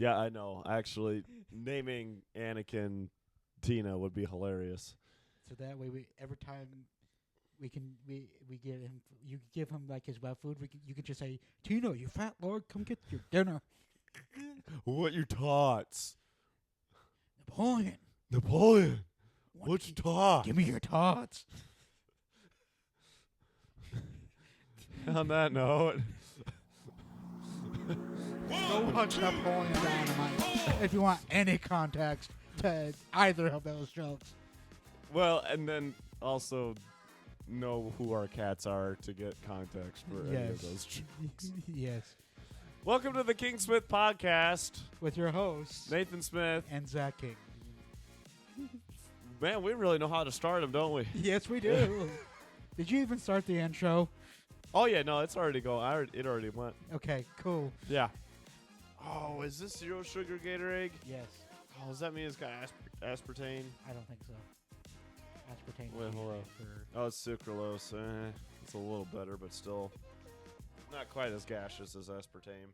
Yeah, I know. Actually, naming Anakin Tina would be hilarious. So that way, every time we get him, you give him like his wet food. You can just say, Tina, you fat lord, come get your dinner. What your tots? Napoleon, Napoleon, what's your tots? give me your tots. On that note, Go watch Napoleon Dynamite if you want any context to either of those jokes. well, and then also know who our cats are to get context for any of those jokes. Yes. Welcome to the King Smith Podcast. With your hosts, Nathan Smith. and Zach King. Man, we really know how to start them, don't we? Yes, we do. Did you even start the intro? Oh, yeah, no, it's already going. It already went. Okay, cool. Yeah. Oh, is this zero sugar Gatorade? Yes. Oh, does that mean it's got aspartame? I don't think so. Aspartame. Wait, hold on. Oh, it's sucralose. It's a little better, but still not quite as gaseous as aspartame.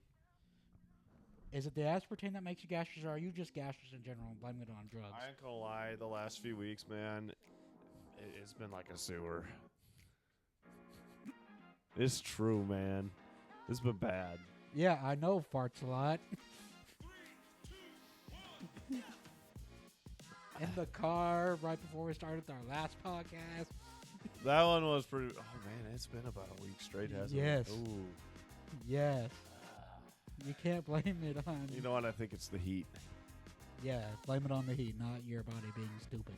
Is it the aspartame that makes you gaseous, or are you just gaseous in general and blaming it on drugs? I ain't gonna lie, the last few weeks, man, it's been like a sewer. It's true, man. It's been bad. Yeah, I know farts a lot. In the car right before we started our last podcast. That one was pretty. Oh man, it's been about a week straight, hasn't Yes. it? Ooh. Yes. You can't blame it on... You know what? I think it's the heat. Yeah, blame it on the heat, not your body being stupid.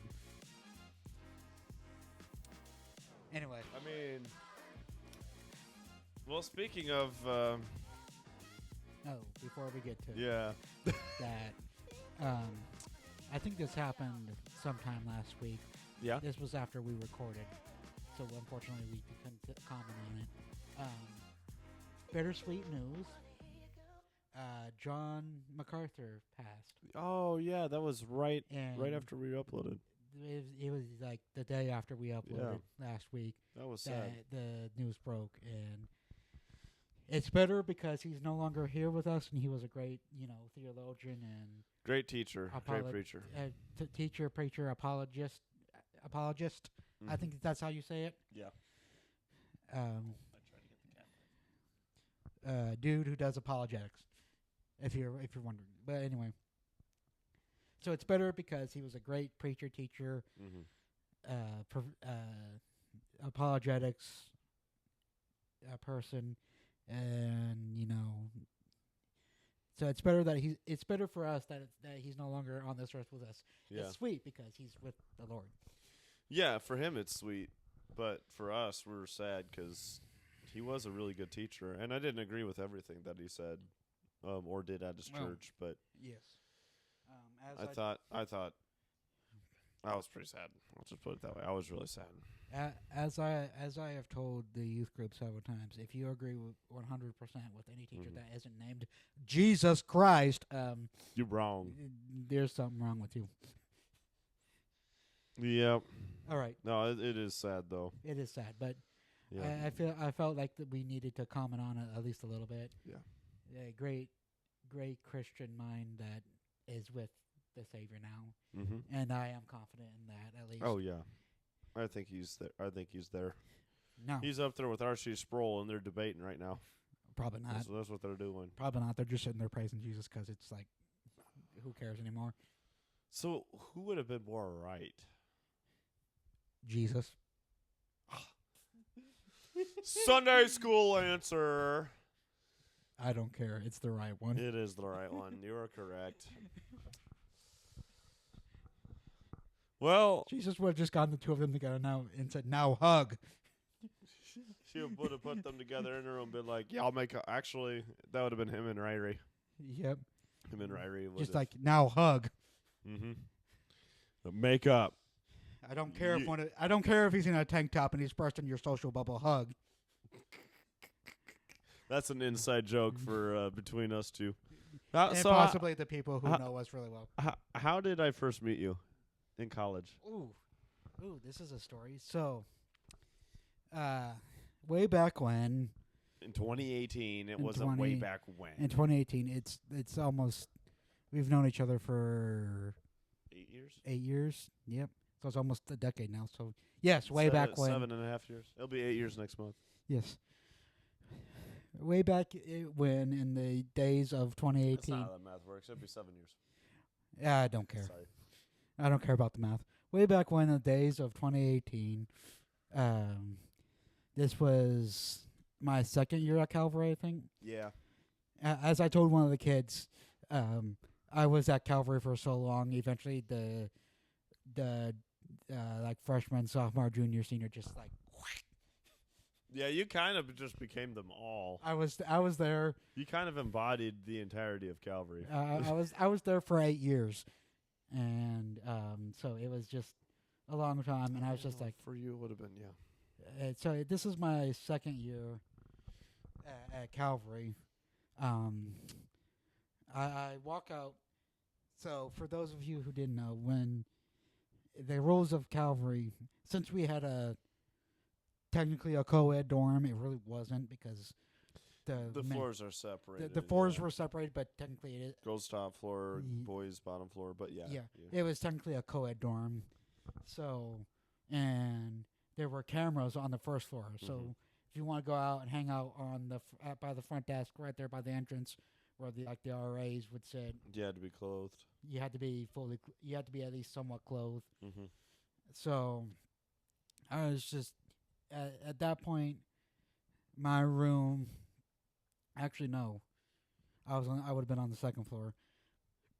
Anyway. I mean, well, speaking of, Oh, before we get to yeah, that, I think this happened sometime last week. yeah. This was after we recorded, so unfortunately we couldn't comment on it. Bittersweet news. John MacArthur passed. Oh yeah, that was right And after we uploaded. It was like the day after we uploaded last week That was that sad. the news broke, and it's better because he's no longer here with us, and he was a great, theologian and Great teacher, great preacher. teacher, preacher, apologist. I think that's how you say it. Yeah. Dude who does apologetics, if you're wondering. But anyway, so it's better because he was a great preacher, teacher, apologetics person, and so it's better that it's better for us that he's no longer on this earth with us. Yeah. It's sweet because he's with the Lord. Yeah, for him it's sweet, but for us we're sad because he was a really good teacher, and I didn't agree with everything that he said or did at his church, but Yes. I thought I was pretty sad. I'll just put it that way. I was really sad. As I have told the youth group several times, if you agree with 100% with any teacher that isn't named Jesus Christ, You're wrong. there's something wrong with you. Yep. All right, No, it is sad though. it is sad, but Yeah. I felt like that we needed to comment on it at least a little bit. Yeah. A great Christian mind that is with the Savior now, Mm-hmm. and I am confident in that at least. Oh yeah. I think he's there. No, He's up there with R.C. Sproul, and they're debating right now. probably not. That's what they're doing. Probably not. They're just sitting there praising Jesus because it's like, who cares anymore? So who would have been more right? Jesus. Sunday school answer. I don't care. It's the right one. It is the right one. You are correct. Well, Jesus would have just gotten the two of them together now and said, "Now hug." she would have put them together in her room and been like, yeah, I'll make a... Actually, that would have been him and Ryrie. Yep. Him and Ryrie would Just like, now hug. Mm-hmm. Make up. I don't care You- I don't care if he's in a tank top and he's bursting your social bubble. Hug. That's an inside joke for between us two. And So possibly the people who how- know us really well. how did I first meet you in college? Ooh, this is a story. So, way back when, In 2018. It In wasn't way 20 back when. in 2018, it's almost We've known each other for 8 years. 8 years. Yep. So it's almost a decade now. So yes, way back when. 7.5 years. It'll be 8 years next month. Yes. Way back when in the days of 2018. That's not how that math works. It'll be 7 years. I don't care. Sorry. I don't care about the math. Way back when in the days of 2018, this was my second year at Calvary, I think. Yeah. As I told one of the kids, I was at Calvary for so long. Eventually, the like freshman, sophomore, junior, senior, just like Yeah, you kind of just became them all. I was there. You kind of embodied the entirety of Calvary. I was there for 8 years, and so it was just a long time. And I was just like, for you, it would have been so this is my second year at Calvary. I walk out. So for those of you who didn't know, when the rules of Calvary, since we had technically a co-ed dorm, it really wasn't because the floors are separated. The floors were separated, but technically it is. Girls top floor, boys bottom floor, but yeah. It was technically a co-ed dorm. So, and there were cameras on the first floor. So if you want to go out and hang out on by the front desk, right there by the entrance, where the RAs would sit, you had to be clothed. You had to be you had to be at least somewhat clothed. Mm-hmm. So, I was just at that point, my room. Actually, no, I would have been on the second floor.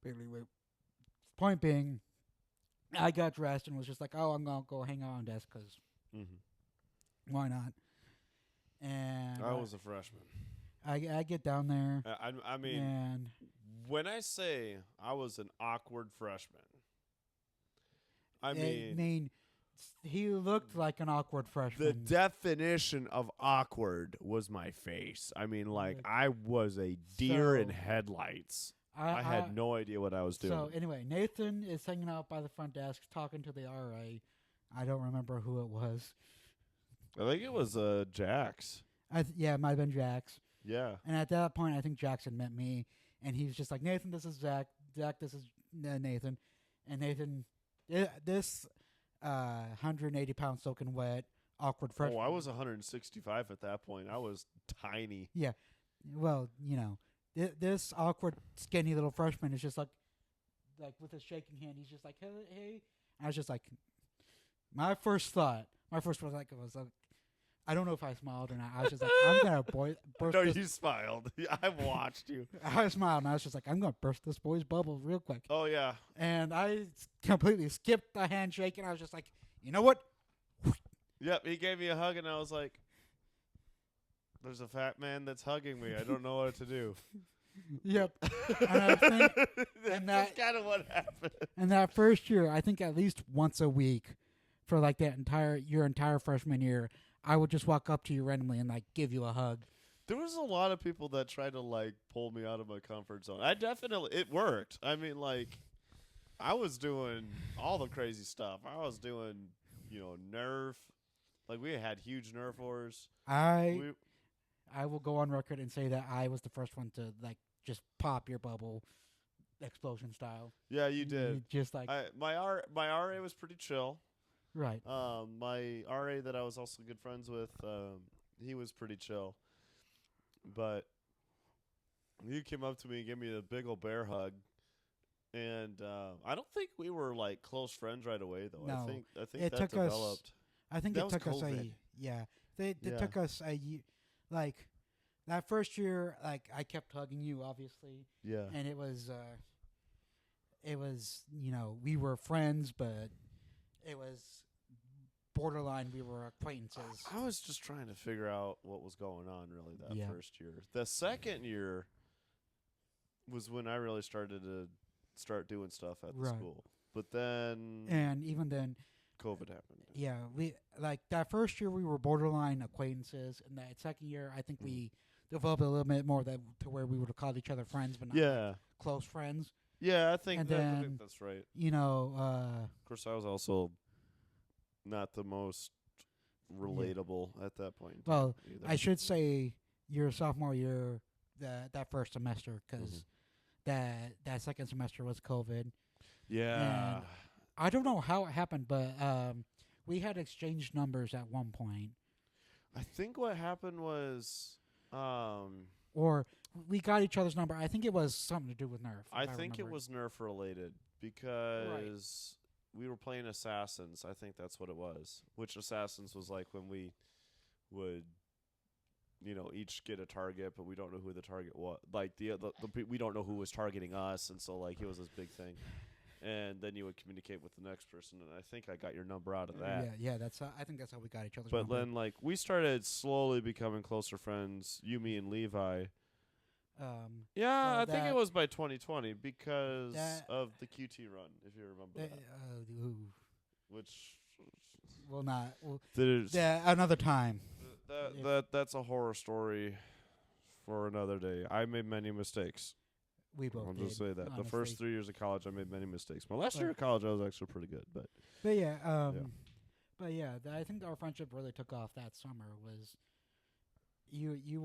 Anyway, point being, I got dressed and was just like, "Oh, I'm gonna go hang out on desk because why not?" And I was a freshman. I get down there. I mean, and when I say I was an awkward freshman, I mean he looked like an awkward freshman. The definition of awkward was my face. I mean, like I was a deer in headlights. I had no idea what I was doing. So anyway, Nathan is hanging out by the front desk talking to the RA. I don't remember who it was. I think it was Jax. Yeah, it might have been Jax. Yeah. And at that point, I think Jackson met me, and he was just like, "Nathan, this is Zach. Zach, this is Nathan." And Nathan, this 180-pound soaking wet, awkward freshman. Oh, I was 165 at that point. I was tiny. Yeah. Well, you know, this awkward, skinny little freshman is just like with his shaking hand, he's just like, hey. I was just like, my first thought was like, I don't know if I smiled or not. I was just like, I'm going to burst No, you smiled. I watched you. I smiled, and I was just like, I'm going to burst this boy's bubble real quick. Oh, yeah. And I completely skipped the handshake, and I was just like, you know what? Yep, he gave me a hug, and I was like, there's a fat man that's hugging me. I don't know what to do. Yep. And I think that's kind of what happened. And that first year, I think at least once a week for like your entire freshman year, I would just walk up to you randomly and like give you a hug. There was a lot of people that tried to like pull me out of my comfort zone. It worked. I mean, like, I was doing all the crazy stuff. I was doing, Nerf. Like, we had huge Nerf wars. I will go on record and say that I was the first one to like just pop your bubble, explosion style. Yeah, you did. Just like my RA was pretty chill. Right. My RA that I was also good friends with, he was pretty chill. But you came up to me and gave me a big old bear hug, and I don't think we were like close friends right away though. No, I think that developed. I think that it took was us COVID. It took us like that first year. Like I kept hugging you, obviously. Yeah. And it was we were friends, but it was borderline. We were acquaintances. I was just trying to figure out what was going on really that first year. The second year was when I really started to doing stuff at the school. But then, and even then, COVID happened. Yeah, we like that first year we were borderline acquaintances, and that second year I think we developed a little bit more to where we would have called each other friends, but not close friends. Yeah, I think then, that's right. Of course, I was also not the most relatable at that point. Well, I should say your sophomore year, that first semester, because that second semester was COVID. Yeah. And I don't know how it happened, but we had exchanged numbers at one point, I think what happened was, or we got each other's number. I think it was something to do with Nerf. I if think it remember. was Nerf related because we were playing Assassins. I think that's what it was. Which Assassins was like when we would, each get a target, but we don't know who the target was. Like we don't know who was targeting us, and so like it was this big thing. And then you would communicate with the next person, and I think I got your number out of that. Yeah. I think that's how we got each other's But number. then, like, we started slowly becoming closer friends, you, me, and Levi. Yeah, well, I think it that- was by 2020 because that- of the QT run, if you remember that. ooh, Which we'll not. We'll, there's another time. that's a horror story for another day. I made many mistakes. We both I'll did. just say that. The honestly. first 3 years of college, I made many mistakes. My last But- year of college, I was actually pretty good. But But yeah, I think our friendship really took off that summer. Was you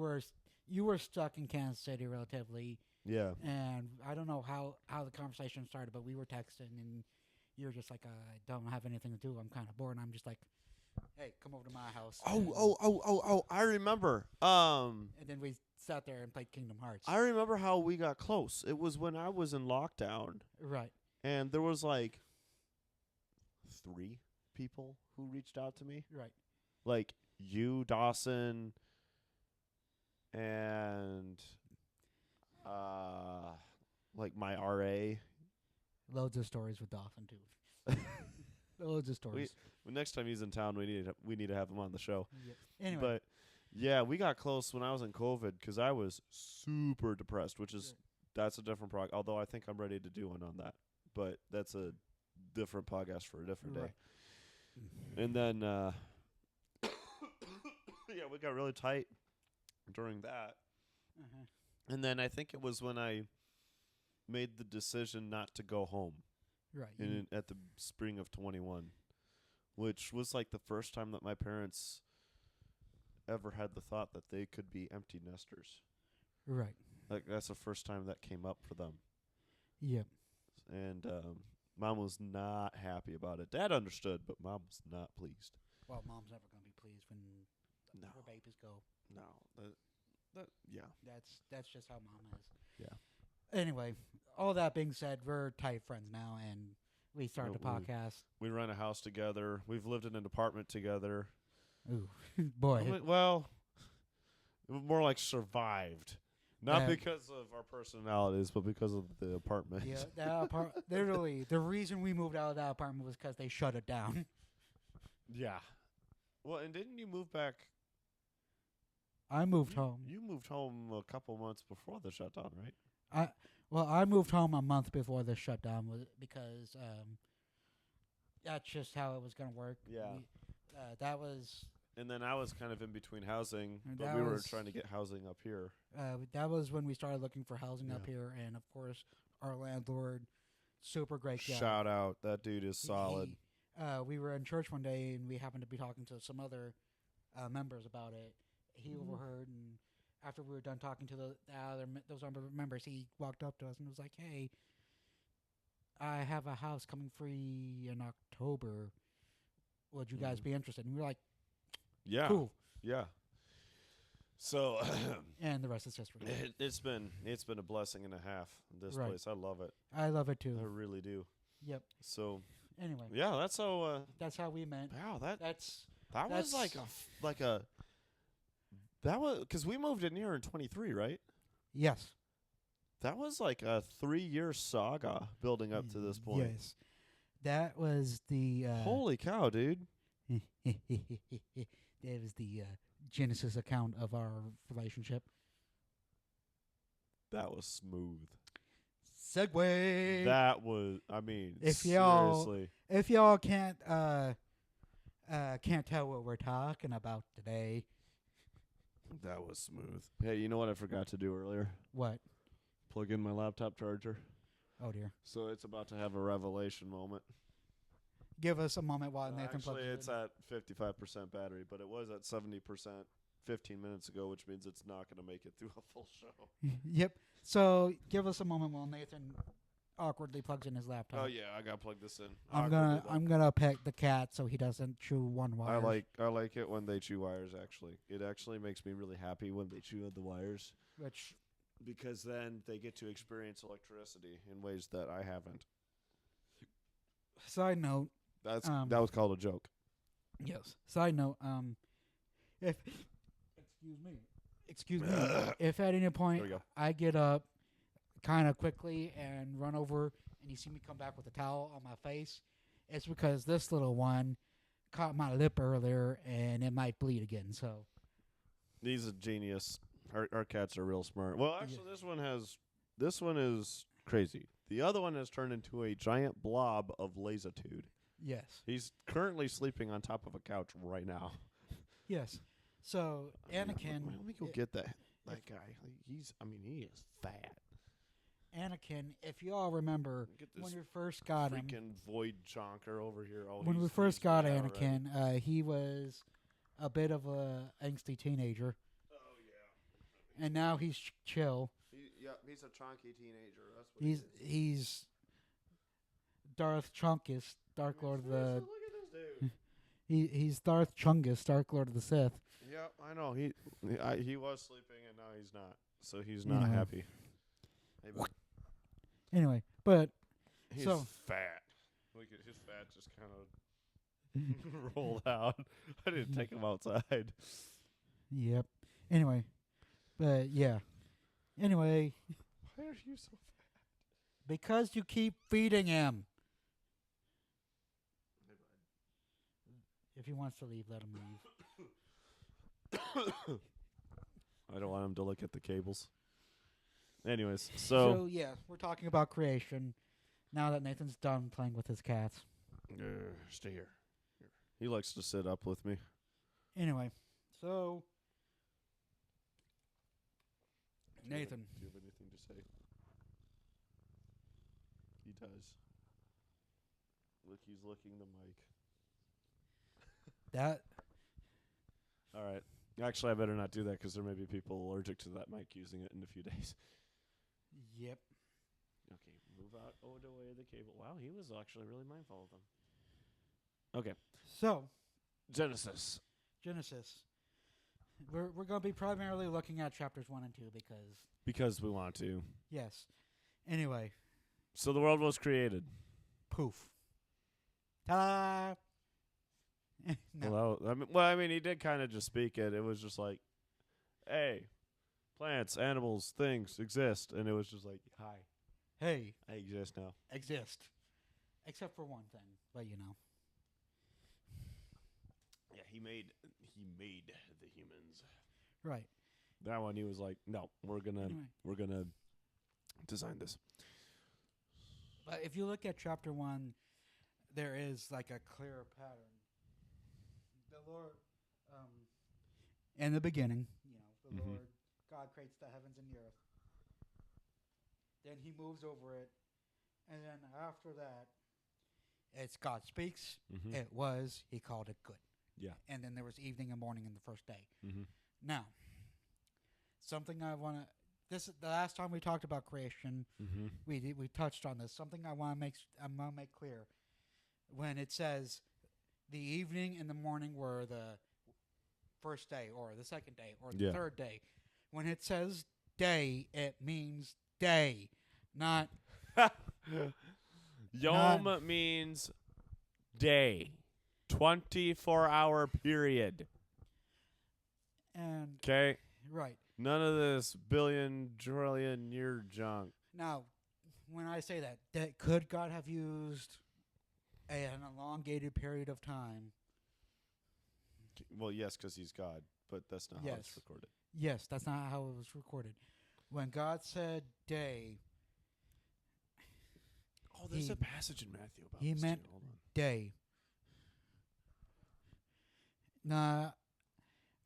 were stuck in Kansas City relatively, yeah, and I don't know how the conversation started, but we were texting, and you were just like, I don't have anything to do. I'm kind of bored. And I'm just like, hey, come over to my house. Oh! I remember. And then we sat there and played Kingdom Hearts. I remember how we got close. It was when I was in lockdown, Right. and there was like 3 people who reached out to me. Right. Like you, Dawson, and like my RA. Loads of stories with Dolphin too. Loads of stories. Well, next time he's in town, we need to have him on the show. Yep. Anyway, But yeah, we got close when I was in COVID because I was super depressed, which is that's a different prog. Although I think I'm ready to do one on that, but that's a different podcast for a different day. Right. And then yeah, we got really tight during that. Uh-huh. And then I think it was when I made the decision not to go home Right. at the spring of 21, which was like the first time that my parents ever had the thought that they could be empty nesters. Right. Like that's the first time that came up for them. Yep. And Mom was not happy about it. Dad understood, but Mom was not pleased. Well, mom's never gonna be pleased when No. her babies go. No. Yeah. That's just how mom is. Yeah. Anyway, all that being said, we're tight friends now, and we started the We- podcast. We run a house together. We've lived in an apartment together. Ooh, boy. Well, more like survived. Not Yeah. because of our personalities, but because of the apartment. Yeah, that literally, the reason we moved out of that apartment was because they shut it down. Yeah. Well, and didn't you move back? I moved home. You moved home a couple months before the shutdown, right? I moved home a month before the shutdown was because that's just how it was going to work. Yeah. That was And then I was kind of in between housing, And but that we were was- trying to get housing up here. when we started looking for housing up Yeah. here, and of course our landlord, super great guy. Shout out, that dude is solid. We were in church one day, and we happened to be talking to some other members about it. He Mhm. overheard, and after we were done talking to those other members, he walked up to us and was like, "Hey, I have a house coming free in October. Would you guys Mhm. be interested?" And we were like, Yeah, "Cool." yeah. So And the rest is history. it's been a blessing and a half. This Right. place, I love it. I love it I too. really do. Yep. So Anyway, yeah, that's how. that's how we met. Wow, That was like a that was because we moved in here in 23, right? yes. That was like a 3-year saga building up to this point. Yes. That was the Holy cow, dude! that was the Genesis account of our relationship. That was smooth. Segway. That was, I mean, If y'all- seriously. If y'all can't tell what we're talking about today, That was smooth. Hey, you know what I forgot to do earlier? what? Plug in my laptop charger. Oh dear. So it's about to have a revelation moment. Give us a moment while Nathan plugs Actually, it it's in. at 55% battery, but it was at 70% 15 minutes ago, which means it's not going to make it through a full show. Yep. So give us a moment while Nathan awkwardly plugs in his laptop. Oh yeah, I gotta plug this in. I'm gonna pet the cat so he doesn't chew one wire. I like it when they chew wires. Actually, it actually makes me really happy when they chew the wires, because then they get to experience electricity in ways that I haven't. Side note. That was called a joke. Yes. Side note. If excuse me, if at any point There we go. I get up kind of quickly and run over and you see me come back with a towel on my face, it's because this little one caught my lip earlier and it might bleed again. So He's a genius. Our cats are real smart. Well, actually, this one is crazy. The other one has turned into a giant blob of lassitude. yes, He's currently sleeping on top of a couch right now. yes. So Anakin, Let me go get that guy. He is fat. Anakin, if you all remember Get this when we first got him, freaking void chonker over here. Oh, when we first got Anakin, he was a bit of a angsty teenager, Oh yeah. and now he's chill. He's a chunky teenager. That's what He's Darth Chungus, Dark Lord of the. Look at this dude. He's Darth Chungus, Dark Lord of the Sith. Yeah, I know. He was sleeping and now he's not. So he's not Anyway. happy. Hey, bud. Anyway, but He's So- fat. Look at his fat just kind of rolled out. I didn't take him outside. yep. Anyway, but yeah. Anyway, Why are you so fat? because you keep feeding him. If he wants to leave, let him leave. I don't want him to look at the cables. Anyways, so yeah, we're talking about creation. Now that Nathan's done playing with his cats. stay here. He likes to sit up with me. Anyway, so Nathan. Do you have anything to say? He does. Look, he's licking the mic. That All right. Actually, I better not do that because there may be people allergic to that mic using it in a few days. yep. Okay, move out the way of the cable. Wow, he was actually really mindful of them. Okay, So Genesis. Genesis. We're going to be primarily looking at chapters 1 and 2 Because we want to. yes. Anyway, So the world was created. poof. Ta-da! No. Well, I mean, he did kind of just speak it. It was just like, hey, plants, animals, things exist. And it was just like, hi, Hey, I exist now. exist. Except for one thing, but you know. Yeah, he made the humans. Right. That one, he was like, no, we're Anyway, gonna design this. but if you look at chapter 1, there is like a clear pattern. The Lord, in the beginning, the Mhm. Lord God creates the heavens and the earth. Then He moves over it, and then after that, it's God speaks. Mm-hmm. It was. He called it good. Yeah. And then there was evening and morning in the first day. Mm-hmm. Now, something I want to. This is the last time we talked about creation. Mm-hmm. We touched on this. Something I'm gonna make clear. When it says the evening and the morning were the first day or the second day or the Yeah. third day. When it says day, it means day, not Yom means day. 24-hour period. and Okay? right. None of this billion, trillion year junk. Now, when I say that could God have used an elongated period of time? Well, yes, because he's God, but that's not how it's Yes. recorded. Yes, that's not how it was recorded. When God said day, Oh, there's He- a passage in Matthew about he this meant- too. Hold on. day. Nah.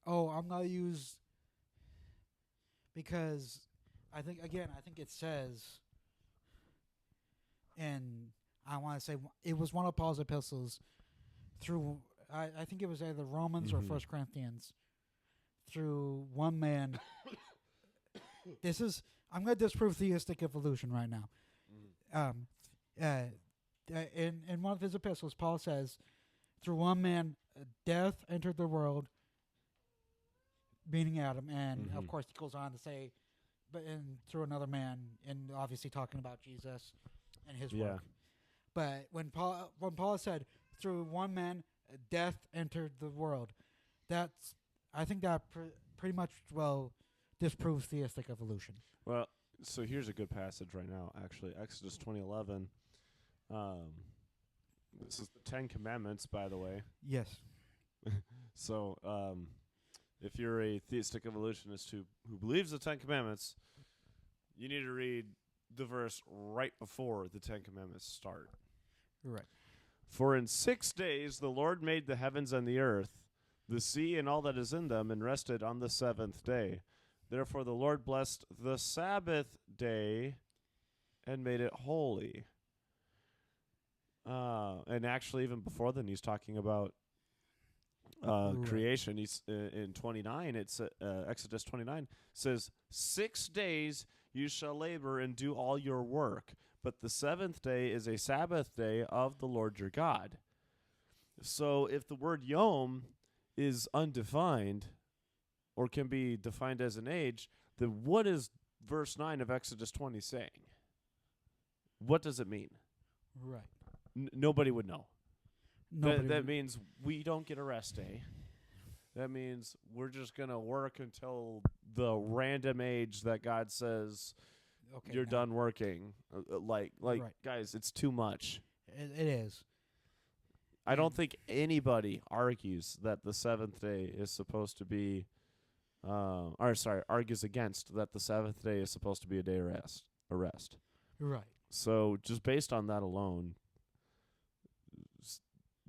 Oh, I'm gonna use because I think it says, and I want to say it was one of Paul's epistles through. I think it was either Romans or Mhm. 1 Corinthians. Through one man. This is I'm going to disprove theistic evolution right now. In one of his epistles, Paul says, through one man, death entered the world, meaning Adam. And, of course, he goes on to say, through another man, and obviously talking about Jesus and his work. But when Paul said, through one man, death entered the world, I think that pretty much, disproves theistic evolution. Well, so here's a good passage right now, actually. Exodus 20:11. This is the Ten Commandments, by the way. Yes. So, if you're a theistic evolutionist who believes the Ten Commandments, you need to read the verse right before the Ten Commandments start. Right. For in 6 days the Lord made the heavens and the earth, the sea and all that is in them, and rested on the seventh day. Therefore the Lord blessed the Sabbath day and made it holy. And actually, even before then, he's talking about creation. He's in 29. It's Exodus 29 says, 6 days you shall labor and do all your work, but the seventh day is a Sabbath day of the Lord your God. So, if the word yom is undefined, or can be defined as an age, then what is verse 9 of Exodus 20 saying? What does it mean? Right. Nobody would know. Nobody That would. means we don't get a rest day. That means we're just going to work until the random age that God says you're done working. Like Right. guys, it's too much. It is. I don't think anybody argues that the seventh day is supposed to be, argues against that the seventh day is supposed to be a day of rest. Right. So just based on that alone,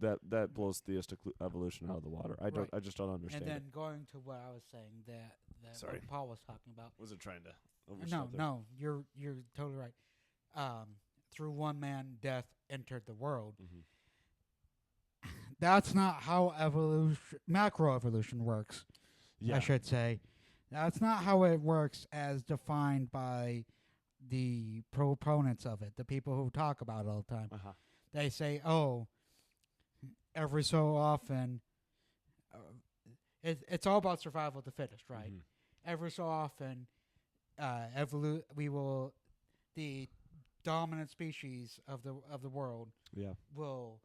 that blows theistic evolution out of the water. I just don't understand. And then it. going to what I was saying, that Sorry. what Paul was talking about. Wasn't trying to overstep there. No, you're totally right. Through one man, death entered the world. Mm-hmm. That's not how macroevolution works. Yeah. I should say. That's not how it works as defined by the proponents of it, the people who talk about it all the time. Uh-huh. They say, every so often, it's all about survival of the fittest, right? Mm-hmm. Every so often, the dominant species of the world will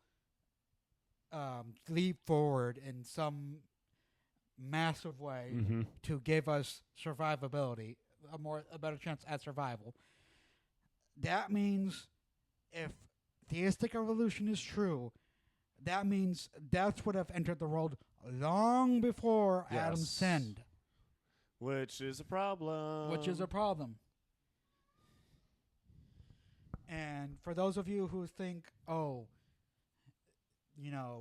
leap forward in some massive way to give us survivability, a better chance at survival. That means if theistic evolution is true, that means death would have entered the world long before Adam sinned. Which is a problem. And for those of you who think,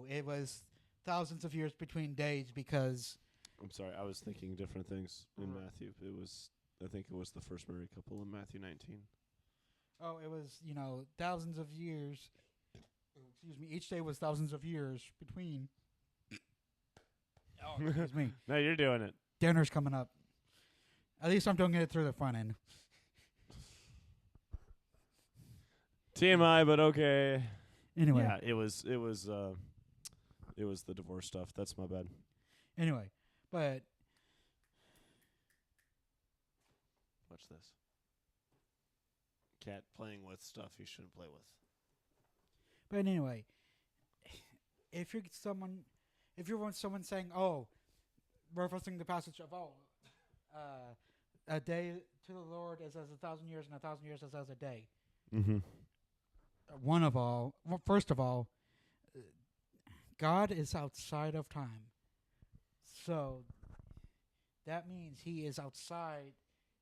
it was thousands of years between days because... I'm sorry, I was thinking different things in Matthew. I think it was the first married couple in Matthew 19. Oh, it was, thousands of years. Excuse me. Each day was thousands of years between. Oh, excuse me. No, you're doing it. Dinner's coming up. At least I'm doing it through the front end. TMI, but okay. Anyway. Yeah, it was the divorce stuff. That's my bad. Anyway, but watch this. Cat playing with stuff he shouldn't play with. But anyway, if you're someone saying, referencing the passage of, a day to the Lord is as 1,000 years, and 1,000 years is as a day. Mm-hmm. First of all, God is outside of time. So that means he is outside.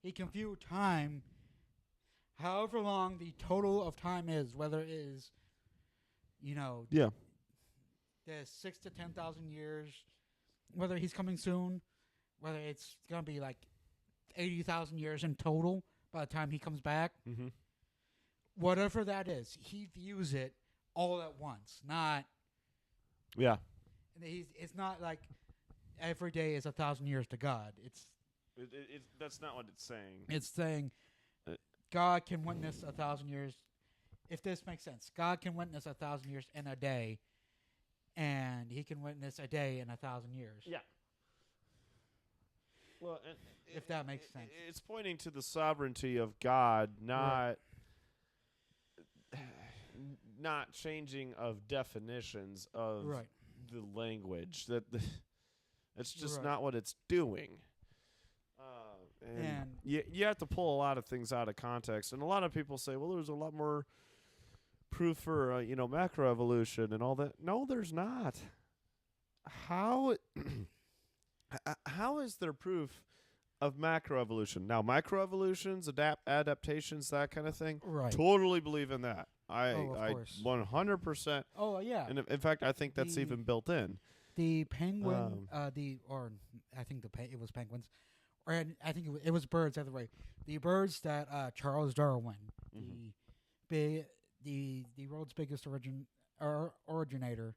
He can view time however long the total of time is, whether it is, the 6 to 10,000 years, whether he's coming soon, whether it's going to be like 80,000 years in total by the time he comes back. Mm-hmm. Whatever that is, he views it all at once. It's not like every day is 1,000 years to God. That's not what it's saying. It's saying God can witness 1,000 years. If this makes sense, God can witness 1,000 years in a day, and He can witness a day in 1,000 years. Yeah. Well, and If that makes sense. it's pointing to the sovereignty of God, not not changing of definitions of Right. the language. It's just Right. not what it's doing. And you have to pull a lot of things out of context. And a lot of people say, well, there's a lot more proof for macroevolution and all that. No, there's not. How how is there proof of macroevolution? Now, microevolutions, adaptations, that kind of thing. Right. Totally believe in that. I course. 100%. Oh yeah. And in fact, I think that's even built in. The penguin, I think it was penguins, or I think it was birds. Either way, the birds that Charles Darwin, the world's biggest originator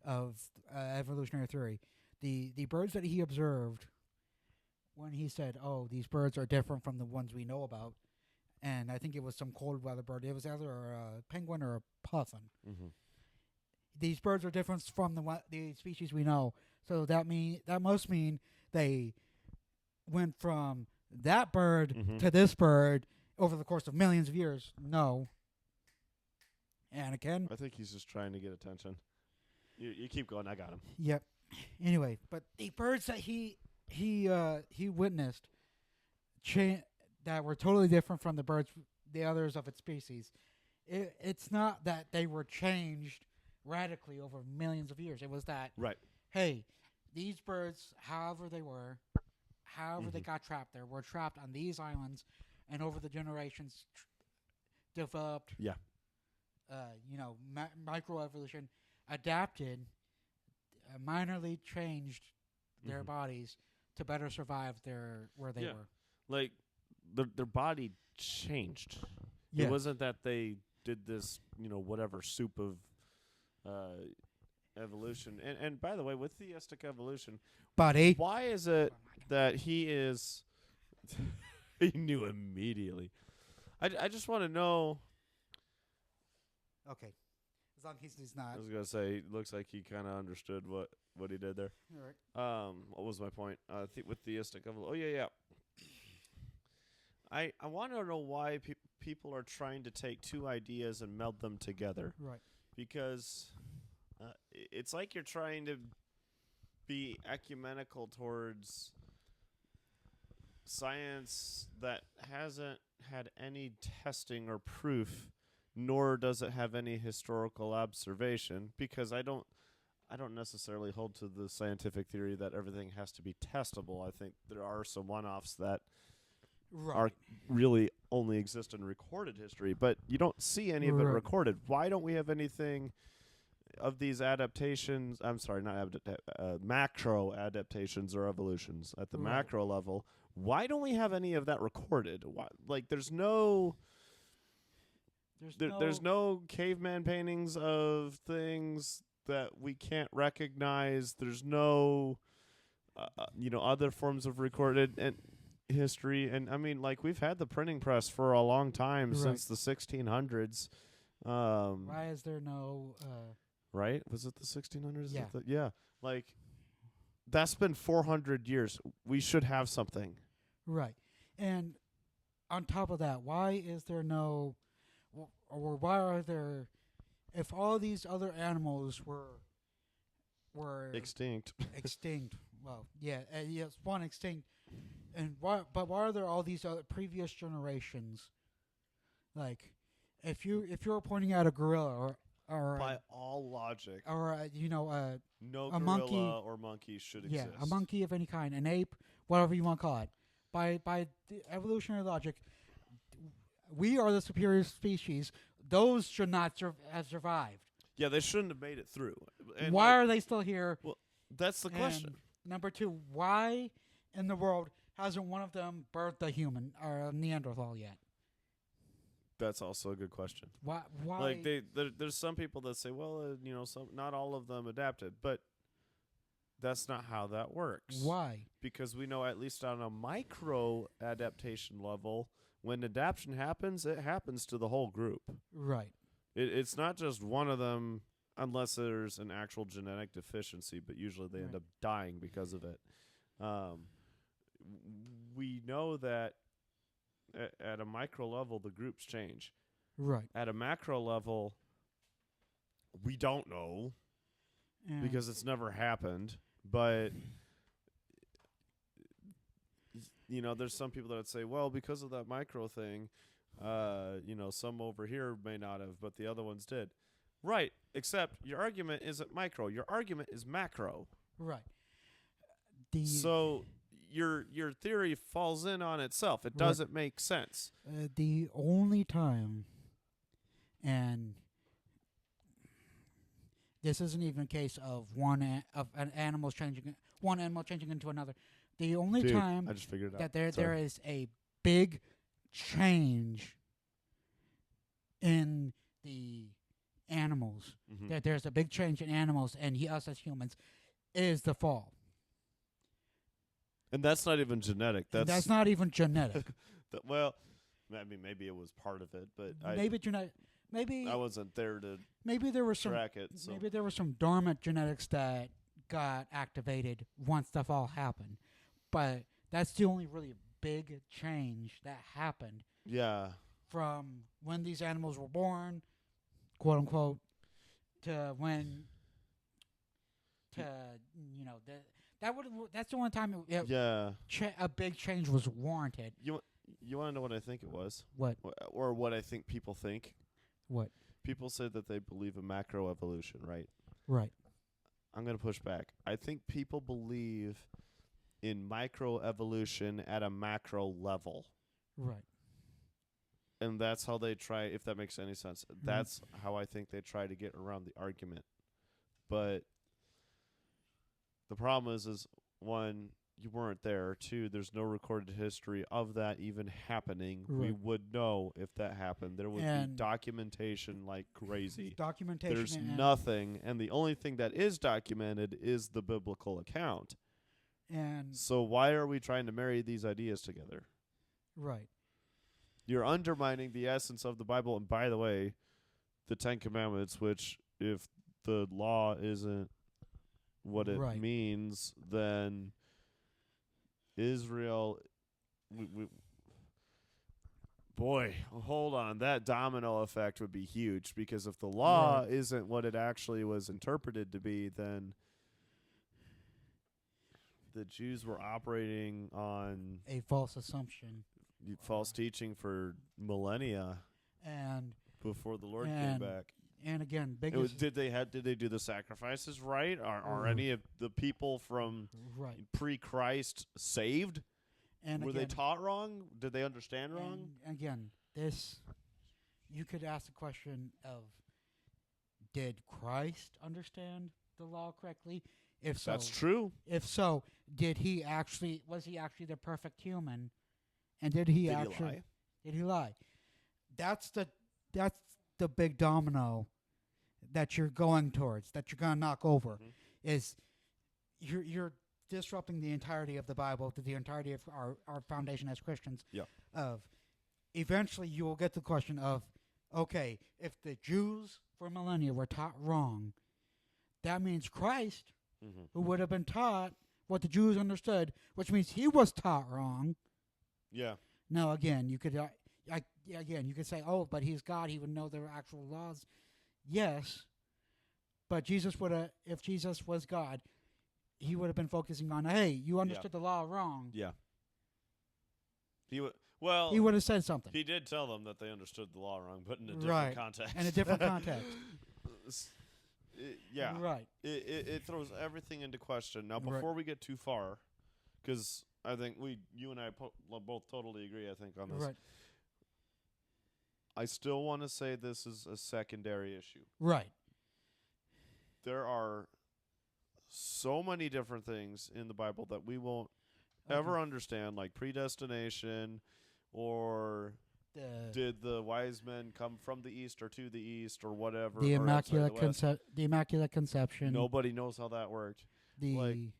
of evolutionary theory, the birds that he observed when he said, "Oh, these birds are different from the ones we know about," and I think it was some cold weather bird. It was either a penguin or a puffin. These birds are different from the species we know, so that must mean they went from that bird to this bird over the course of millions of years. No, Anakin. I think he's just trying to get attention. You keep going. I got him. Yep. Anyway, but the birds that he witnessed that were totally different from the others of its species. It's not that they were changed radically over millions of years. It was that, hey, these birds, however they were, however they got trapped there, were trapped on these islands, and over the generations developed, microevolution, adapted, minorly changed their bodies to better survive where they were. Like, their body changed. Yeah. It wasn't that they did this, whatever soup of evolution. And by the way, with theistic evolution, buddy, why is it that he is... He knew immediately. I just want to know... Okay. As long as he's not... I was going to say, it looks like he kind of understood what he did there. All right. What was my point? With theistic evolution. Oh, yeah. I want to know why people are trying to take two ideas and meld them together. Right. Because it's like you're trying to be ecumenical towards science that hasn't had any testing or proof, nor does it have any historical observation, because I don't necessarily hold to the scientific theory that everything has to be testable. I think there are some one-offs that are really only exist in recorded history, but you don't see any of it recorded. Why don't we have anything of these adaptations? I'm sorry, not macro adaptations or evolutions at the macro level. Why don't we have any of that recorded? Why, there's no caveman paintings of things that we can't recognize. There's no other forms of recorded and history. And I mean, we've had the printing press for a long time, since the 1600s. Why is there no right? Was it the 1600s? Yeah. That's been 400 years. We should have something. Right. And on top of that, why is there no, or why are there, if all these other animals were extinct, well, yes, one extinct, and why are there all these other previous generations? Like, if you're pointing out a gorilla or by all logic, or no a gorilla monkey or monkey should exist. Yeah, a monkey of any kind, an ape, whatever you want to call it. By the evolutionary logic, we are the superior species. Those should not have survived. Yeah, they shouldn't have made it through. And why are they still here? Well, that's the question. Number two, why in the world hasn't one of them birthed a human or a Neanderthal yet? That's also a good question. Why? There's some people that say, well, not all of them adapted, but that's not how that works. Why? Because we know, at least on a micro adaptation level, when adaption happens, it happens to the whole group. Right. It's not just one of them unless there's an actual genetic deficiency, but usually they end Right. up dying because of it. We know that at a micro level, the groups change. Right. At a macro level, we don't know And because it's never happened. But, there's some people that would say, well, because of that micro thing, some over here may not have, but the other ones did. Right, except your argument isn't micro. Your argument is macro. right. So your theory falls in on itself. It Right. doesn't make sense. The only time, and this isn't even a case of one animal changing into another. The only Dude, time I just figured it out. that there Sorry. is a big change in the animals, Mhm. that there's a big change in animals and us as humans, is the fall. And that's not even genetic. And that's not even genetic. Well, I mean, maybe it was part of it, but Maybe genetic. I wasn't there to Maybe there was some. track it. So Maybe there were some dormant genetics that got activated once the fall happened, but that's the only really big change that happened yeah, from when these animals were born, quote unquote, to when, that's the one time yeah. a big change was warranted. You want to know what I think it was, What? or what I think people think? What? People say that they believe in macroevolution, right? Right. I'm going to push back. I think people believe in microevolution at a macro level. Right. And that's how they try, if that makes any sense. That's how I think they try to get around the argument. But the problem is one, you weren't there. Two, there's no recorded history of that even happening. We Right. would know if that happened. There would be And documentation like crazy. Documentation. There's and, nothing, and the only thing that is documented is the biblical account. And So why are we trying to marry these ideas together? right. You're undermining the essence of the Bible. And by the way, the Ten Commandments, which if the law isn't what it Right. means, then Israel, boy, hold on. That domino effect would be huge, because if the law Right. isn't what it actually was interpreted to be, then the Jews were operating on A false assumption. false teaching for millennia And before the Lord came And back. and again, It was, biggest did they do the sacrifices right? Are Mm. any of the people from right. pre-Christ saved? And Were again, they taught wrong? Did they understand wrong? And again, this you could ask the question of, did Christ understand the law correctly? If so, That's true. If so, was he actually the perfect human? And did he Did actually he lie? Did he lie? That's the big domino that you're going towards, that you're gonna knock over, Mhm. is you're disrupting the entirety of the Bible, to the entirety of our foundation as Christians. Yeah. Of eventually you will get the question of, okay, if the Jews for millennia were taught wrong, that means Christ, Mm-hmm. who would have been taught what the Jews understood, which means he was taught wrong. Yeah. Now, again, you could you could say, oh, but he's God, he would know the actual laws. Yes, but if Jesus was God, he would have been focusing on, hey, you understood the law wrong. Yeah. He would have said something he did tell them that they understood the law wrong, but in a different Right. context. in a different context. Yeah. Right. It throws everything into question. Now, Right. before we get too far, because I think you and I both totally agree, I think, on this. Right. I still want to say this is a secondary issue. Right. There are so many different things in the Bible that we won't ever understand, like predestination, or did the wise men come from the east or to the east, or whatever. The or immaculate outside the Immaculate Conception. Nobody knows how that worked. The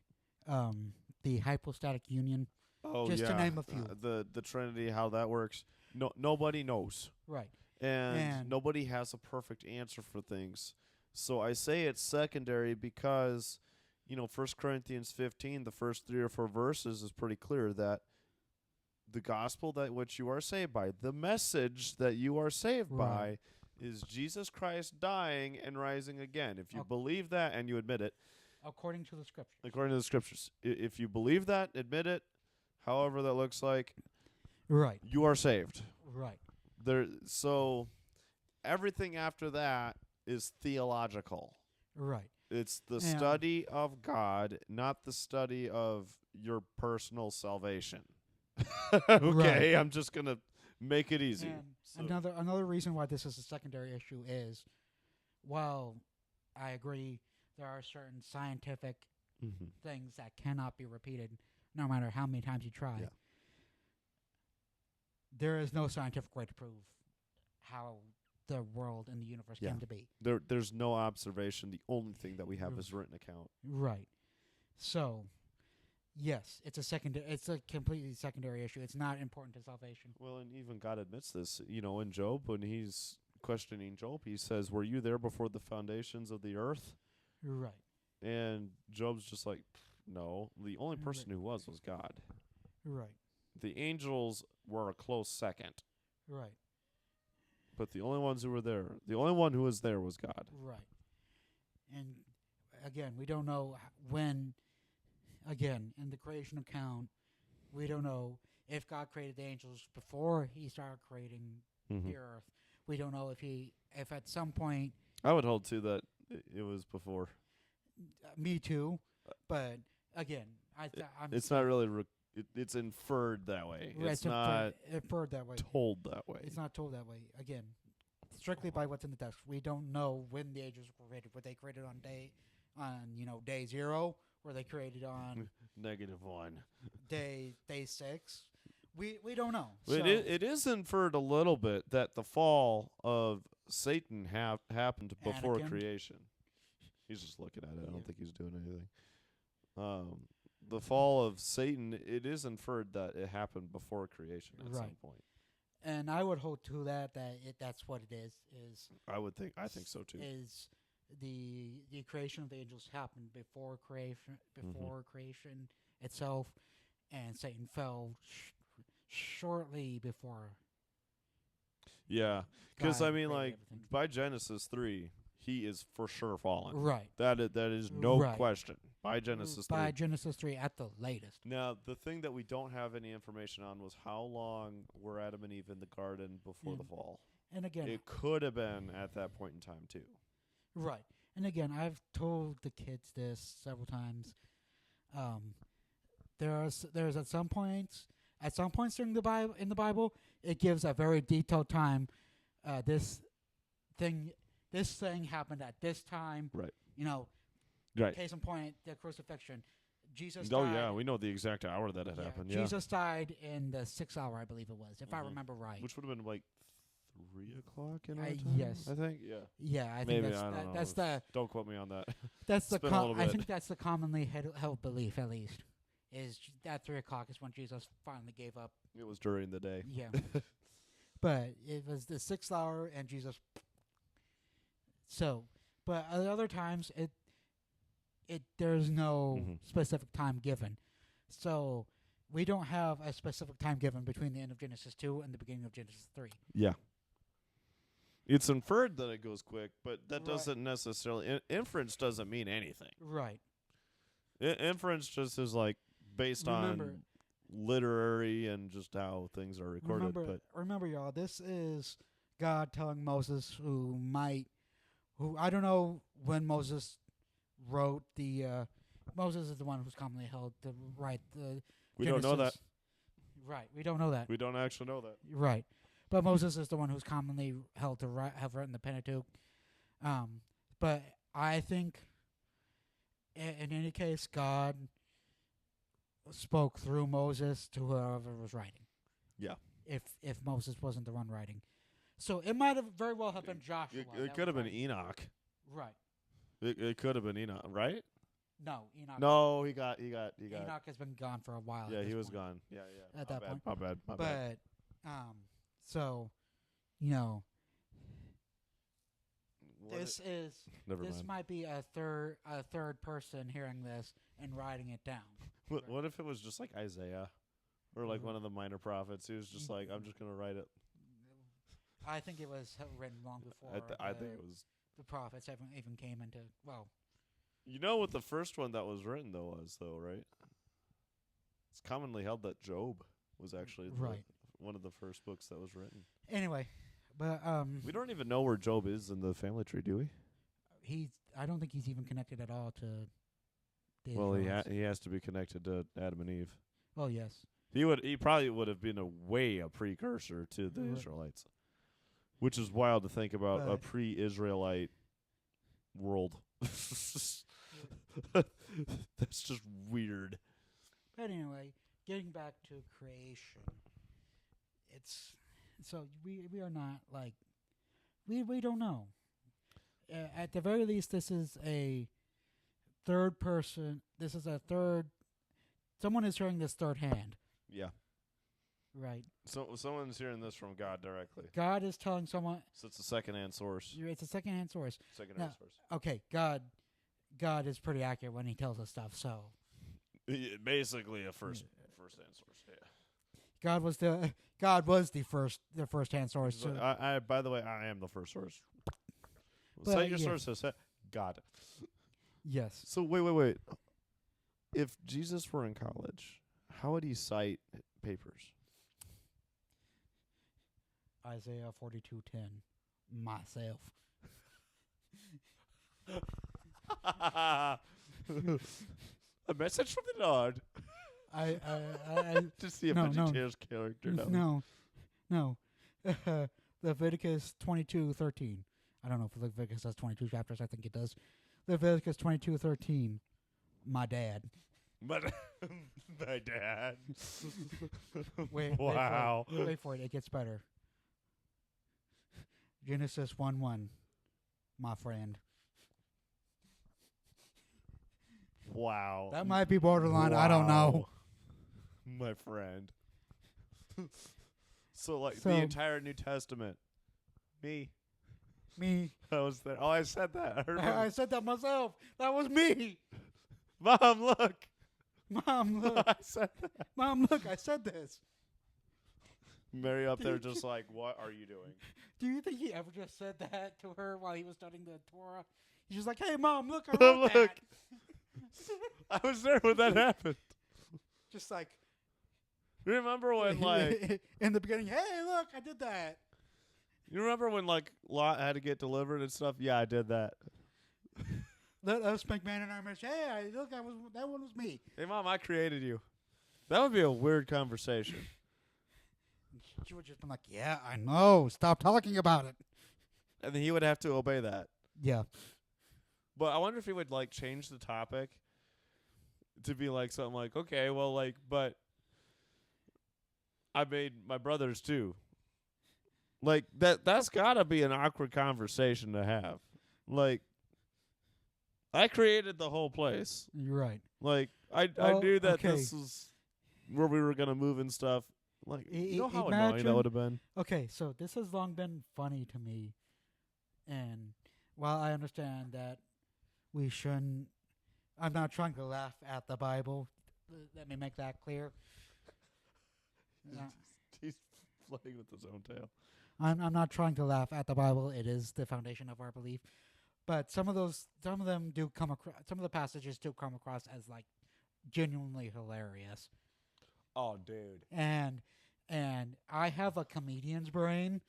hypostatic union. Oh, Just to yeah. name a few. The Trinity, how that works. nobody knows. Right. And nobody has a perfect answer for things. So I say it's secondary because, 1 Corinthians 15, the first 3 or 4 verses is pretty clear that the gospel that which you are saved by, the message that you are saved by, is Jesus Christ dying and rising again. If you believe that and you admit it. According to the scriptures. According to the scriptures. If you believe that, admit it, however that looks like, right, you are saved. Right. So everything after that is theological. Right. It's the study of God, not the study of your personal salvation. Okay, I'm just going to make it easy. Another reason why this is a secondary issue is, while I agree there are certain scientific things that cannot be repeated no matter how many times you try, there is no scientific way to prove how the world and the universe came to be. There's no observation. The only thing that we have is written account. Right. So, yes, it's a completely secondary issue. It's not important to salvation. Well, and even God admits this. In Job, when he's questioning Job, he says, "Were you there before the foundations of the earth?" Right. And Job's just like, "No." The only person who was God. Right. The angels were a close second. Right. But the only ones who were there, the only one who was there was God. Right. And again, we don't know when, again, in the creation account, we don't know if God created the angels before he started creating the earth. We don't know if at some point... I would hold to that it was before. Me too. But again, it's not really... It's inferred that way. Right, it's not inferred that way. Told that way. It's not told that way. Again, strictly by what's in the text. We don't know when the angels were created. Were they created on day 0? Were they created on -1? Day 6? We don't know. Well, it is inferred a little bit that the fall of Satan happened before creation. He's just looking at it. I don't think he's doing anything. The fall of Satan, it is inferred that it happened before creation at some point. And I would hold to that's what it is. I think so too. Is the creation of the angels happened before creation itself, and Satan fell shortly before. Yeah, because by Genesis 3, he is for sure fallen. Right. That is no question. By Genesis 3. By Genesis 3 at the latest. Now, the thing that we don't have any information on was how long were Adam and Eve in the garden before the fall. And again, it could have been at that point in time too. Right. And again, I've told the kids this several times. There's at some points during in the Bible, it gives a very detailed time. This thing happened at this time. Right. Right. Case in point, the crucifixion. Jesus died. Oh, yeah, we know the exact hour that it happened. Yeah. Jesus died in the 6th hour, I believe it was, if I remember right. Which would have been like 3 o'clock in our time? Yes. I think, yeah. Yeah, I Maybe, think I don't know. that's the... Don't quote me on that. That's the I think that's the commonly held belief, at least, is that 3 o'clock is when Jesus finally gave up. It was during the day. Yeah. But it was the 6th hour, and Jesus... So, but at other times, there's no specific time given. So we don't have a specific time given between the end of Genesis 2 and the beginning of Genesis 3. Yeah. It's inferred that it goes quick, but that doesn't necessarily... inference doesn't mean anything. Right. Inference just is based on literary and just how things are recorded. Remember, y'all, this is God telling Moses, who I don't know when Moses wrote Moses is the one who's commonly held to write the We Genesis. don't know that. Right, we don't know that. We don't actually know that. Right. But Moses is the one who's commonly held to have written the Pentateuch. But I think, in any case, God spoke through Moses to whoever was writing. Yeah. If Moses wasn't the one writing. So it might have very well have been Joshua. It could have been Enoch. Right. It could have been Enoch, right? No, Enoch. No, he got. Enoch has been gone for a while. Yeah, he was gone. Yeah. At that point. My bad. But So, you know, What this is Never this mind. might be a third person hearing this and writing it down. What if it was just like Isaiah, or like Mhm. one of the minor prophets? He was just like, I'm just gonna write it. I think it was written long before I think it was. the prophets even came into. Well, You know what the first one that was written was, right? It's commonly held that Job was actually Right. one of the first books that was written. anyway, but We don't even know where Job is in the family tree, do we? I don't think he's even connected at all to the Well, Israelites. he has to be connected to Adam and Eve. Well, yes. He probably would have been a precursor to the Right. Israelites, which is wild to think about a But- pre-Israelite world. That's just weird. But anyway, getting back to creation, it's so we are not like we don't know. At the very least, this is a third person. This is a third. Someone is hearing this third hand, Yeah. right? So someone's hearing this from God directly. God is telling someone. So it's a secondhand source. It's a secondhand source. Secondary Now- source. Okay, God is pretty accurate when He tells us stuff. So Basically a first hand source. Yeah. God was the first hand source. So, I by the way, I am the first source. But, Say your yeah. source. God. yes. So wait. If Jesus were in college, how would he cite papers? Isaiah 42:10. Myself. A message from the Lord. I To see a No, no. Vegetables character. no. Leviticus 22:13. I don't know if Leviticus has 22 chapters. I think it does. Leviticus 22:13. My dad. But my dad. Wait, Wow. Wait for it. It gets better. Genesis 1:1. My friend. Wow. That might be borderline. I don't know. My friend. So like So- the entire New Testament. Me. Me. I was there. Oh, I said that. I heard I said that myself. That was me. Mom, look. Mom, look. I said that. Mom, look. I said this. Mary up there just like, what are you doing? Do you think he ever just said that to her while he was studying the Torah? He's just like, "Hey, Mom, look, I wrote Look. that." I was there when that happened. Just like Remember when like in the beginning, "Hey, look, I did that." you remember when like Lot had to get delivered and stuff? Yeah, I did that. Let us make man in our image. Hey, look, that one was me. Hey mom, I created you. That would be a weird conversation. She would just been like, "Yeah, I know. Stop talking about it." And then he would have to obey that. Yeah. But I wonder if he would like change the topic to be like something like, okay, well, like, but I made my brothers too. Like that's gotta be an awkward conversation to have. Like, I created the whole place. You're right. Like, I Well, knew that okay. this was where we were gonna move and stuff. Like, you know how annoying that imagine- would have been. Okay, so this has long been funny to me, and while I understand that we shouldn't, I'm not trying to laugh at the Bible. Let me make that clear. He's playing with his own tail. I'm not trying to laugh at the Bible. It is the foundation of our belief. But some of them do come across. Some of the passages do come across as like genuinely hilarious. Oh, dude. And I have a comedian's brain,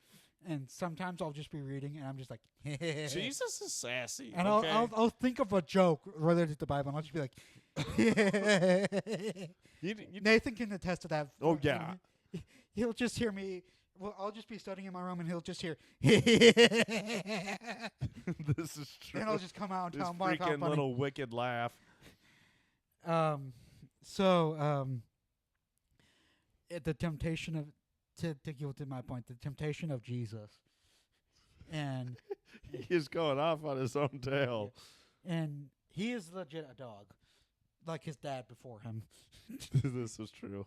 and sometimes I'll just be reading, and I'm just like, Jesus is sassy. and okay? I'll think of a joke related to the Bible, and I'll just be like, You Nathan can attest to that. Oh, yeah. He'll just hear me. Well, I'll just be studying in my room, and he'll just hear, this is true. and I'll just come out and This tell him how freaking funny. little wicked laugh. The temptation of to go to my point, the temptation of Jesus, and He's going off on his own tail. and he is legit a dog, like his dad before him. This is true.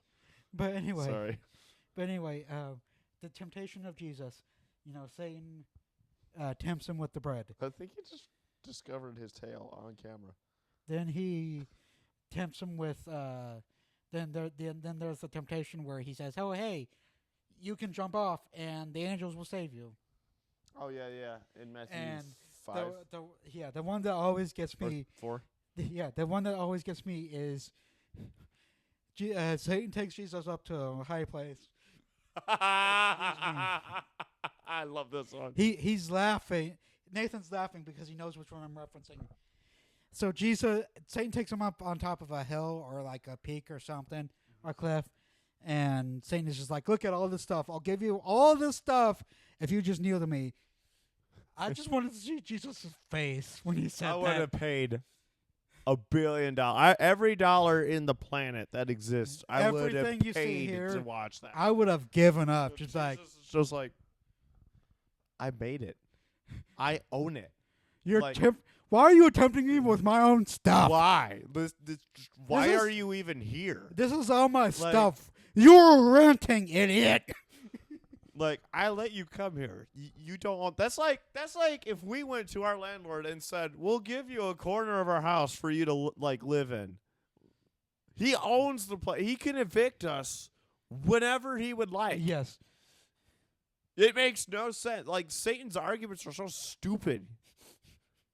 But anyway, Sorry. But anyway, the temptation of Jesus. Satan tempts him with the bread. I think he just discovered his tail on camera. Then he tempts him with. Then there's the temptation where he says, "Oh, hey, you can jump off, and the angels will save you." Oh yeah. In Matthew And 5 the one that always gets or me. 4. The one that always gets me is Satan takes Jesus up to a high place. I love this one. He's laughing. Nathan's laughing because he knows which one I'm referencing. So Satan takes him up on top of a hill or like a peak or something, or a cliff, and Satan is just like, "Look at all this stuff. I'll give you all this stuff if you just kneel to me." I just wanted to see Jesus' face when he said I that. would have paid $1 billion. Every dollar in the planet that exists, I would have Everything you see paid here, to watch that. I would have given up. Just like, it's just like, I made it. I own it. you're like- why are you tempting me with my own stuff? Why? Why is- are you even here? This is all my stuff. You're renting, idiot. Like, I let you come here. You don't want. That's like if we went to our landlord and said, "We'll give you a corner of our house for you to live in." He owns the place. He can evict us whenever he would like. Yes. It makes no sense. Like, Satan's arguments are so stupid.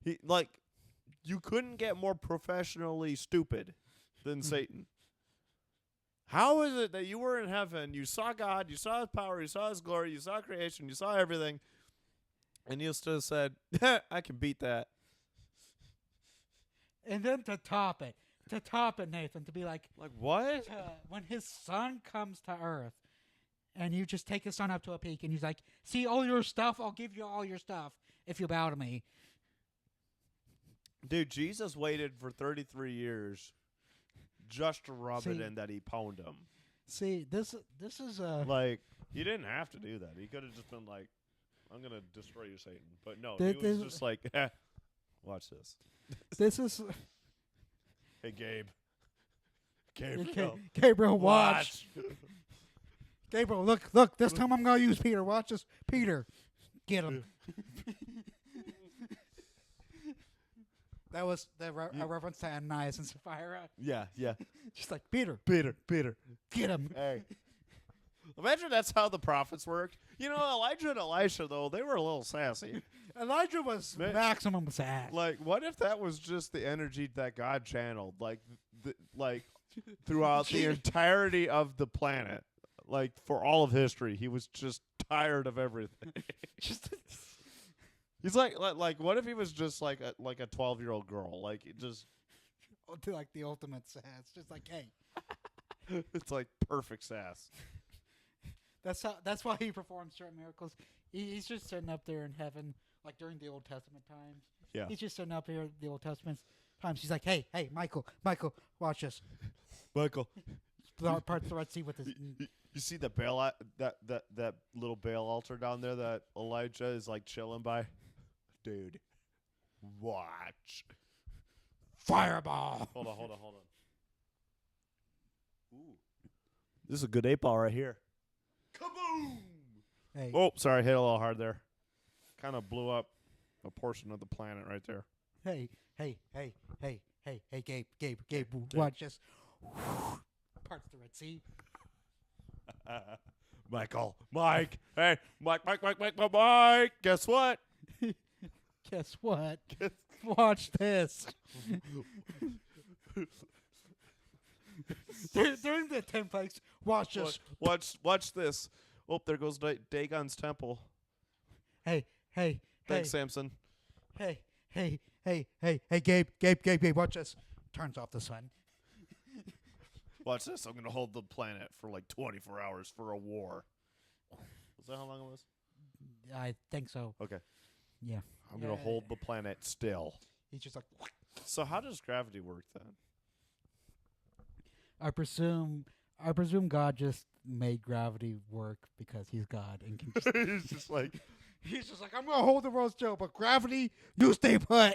You couldn't get more professionally stupid than Satan. How is it that you were in heaven, you saw God, you saw his power, you saw his glory, you saw creation, you saw everything, and you still said, I can beat that. And then to top it, Nathan, to be like, Like, what? when his son comes to earth, and you just take his son up to a peak, and he's like, "See all your stuff? I'll give you all your stuff if you bow to me." Dude, Jesus waited for 33 years just to rub it See- in that he pwned him. See, this is Like, he didn't have to do that. He could have just been like, I'm going to destroy you, Satan. But no, Th- he was this- just like, watch this. this is Hey, Gabe. Gabriel, watch. Gabriel, look. This time I'm gonna use Peter. Watch this, Peter. Get him. That was a reference to Ananias and Sapphira. Yeah. Just like Peter, Peter. get him. Hey. Imagine that's how the prophets worked. Elijah and Elisha, though, they were a little sassy. Elijah was Man. maximum sad. Like, what if that was just the energy that God channeled, throughout the entirety of the planet, like for all of history? He was just tired of everything. Just He's like, what if he was just like a 12-year-old girl? Like, it just, to like the ultimate sad. It's just like, hey, it's like perfect sass. that's why he performs certain miracles. He's just sitting up there in heaven, like during the Old Testament times. Yeah. He's just sitting up here at the Old Testament times. He's like, hey, Michael, watch this. Michael, Parts the Red Sea with his. you see the bail that little bail altar down there that Elijah is like chilling by? Dude, watch. Fireball. Hold on. Ooh. This is a good 8-ball right here. Kaboom! Hey, Oh, sorry, hit a little hard there. Kind of blew up a portion of the planet right there. hey, Gabe, watch this. Parts the Red Sea. Mike. Hey, Mike. Guess what? Guess what? Watch this. During the 10 plagues, watch this. Watch this. Oh, there goes Dagon's temple. Hey, Thanks, Samson. hey, Gabe, watch this. Turns off the sun. Watch this. I'm going to hold the planet for like 24 hours for a war. Was that how long it was? I think so. Okay. Yeah. I'm going to hold the planet still. He's just like, So how does gravity work then? I presume God just made gravity work because he's God and can just, He's just like, I'm gonna hold the world still, but gravity, you stay put.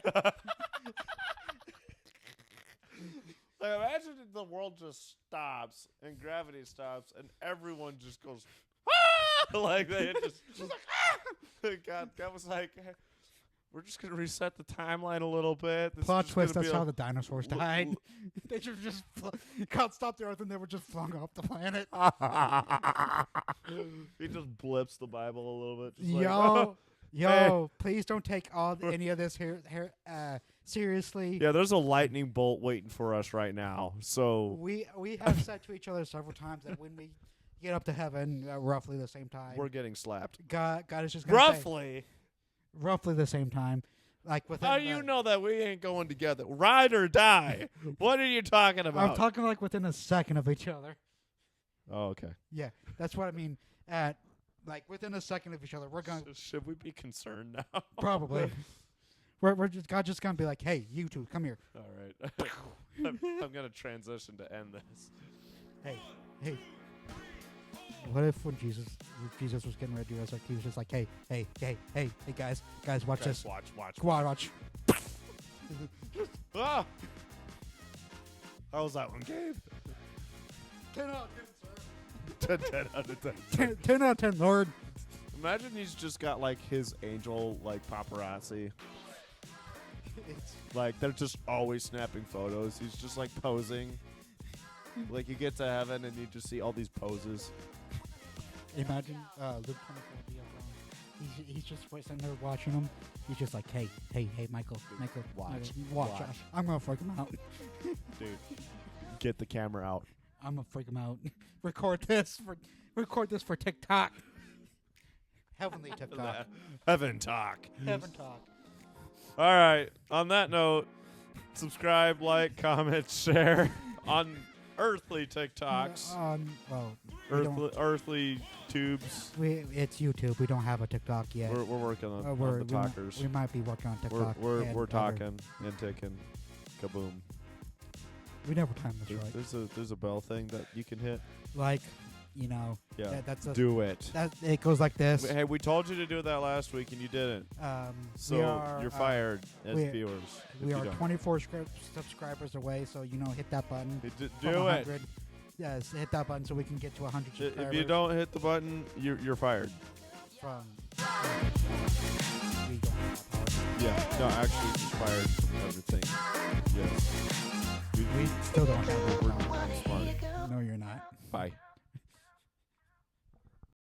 Like, imagine if the world just stops and gravity stops and everyone just goes, ah! like they had just God was like, hey, we're just gonna reset the timeline a little bit. This Plot is twist, gonna that's be how a- the dinosaurs died. They just God stopped the Earth and they were just flung off the planet. He just blips the Bible a little bit. Just like, Yo, please don't take any of this here seriously. yeah, there's a lightning bolt waiting for us right now. So We have said to each other several times that when we get up to heaven, roughly the same time, we're getting slapped. God is just gonna say, Roughly. the same time, like within. How do you know that we ain't going together? Ride or die? What are you talking about? I'm talking like within a second of each other. Oh, okay. Yeah, that's what I mean. At like within a second of each other, we're going Should we be concerned now? probably. We're just God just gonna be like, hey, you two, come here. All right. I'm gonna transition to end this. Hey. What if when Jesus was getting ready to resurrect, he was just like, hey, guys, watch Guys, this. watch. Watch. Ah! How was that one, Gabe? 10 out of 10, 10 out of 10. sir. 10 out of 10, Lord. Imagine he's just got like his angel like paparazzi. Like they're just always snapping photos. He's just like posing. Like you get to heaven and you just see all these poses. Imagine Luke 24 he's just sitting there watching him. He's just like, hey, Michael, Watch. watch. I'm gonna freak him out. Dude, get the camera out. I'm gonna freak him out. Record this for TikTok. Heavenly TikTok. Heaven talk. Heaven talk. All right. On that note, subscribe, like, comment, share on earthly TikToks. We don't- Earthly tubes. It's YouTube. We don't have a TikTok yet. We're working on, We're- the talkers. We might be working on TikTok. We're and other- talking and ticking. Kaboom. We never timed this right. There's a bell thing that you can hit. Like, you know, Yeah. that's a, Do it. that it goes like this. Hey, we told you to do that last week and you didn't. So we are, you're fired as we- viewers. if We you are don't. 24 subscribers away, so hit that button. Do from it. 100. Yes, hit that button so we can get to 100 subscribers. If you don't hit the button, you're fired. From we don't have that power. Yeah. No, actually, you're fired from everything. Yes. We still don't have that We're power. smart. No, you're not. Bye.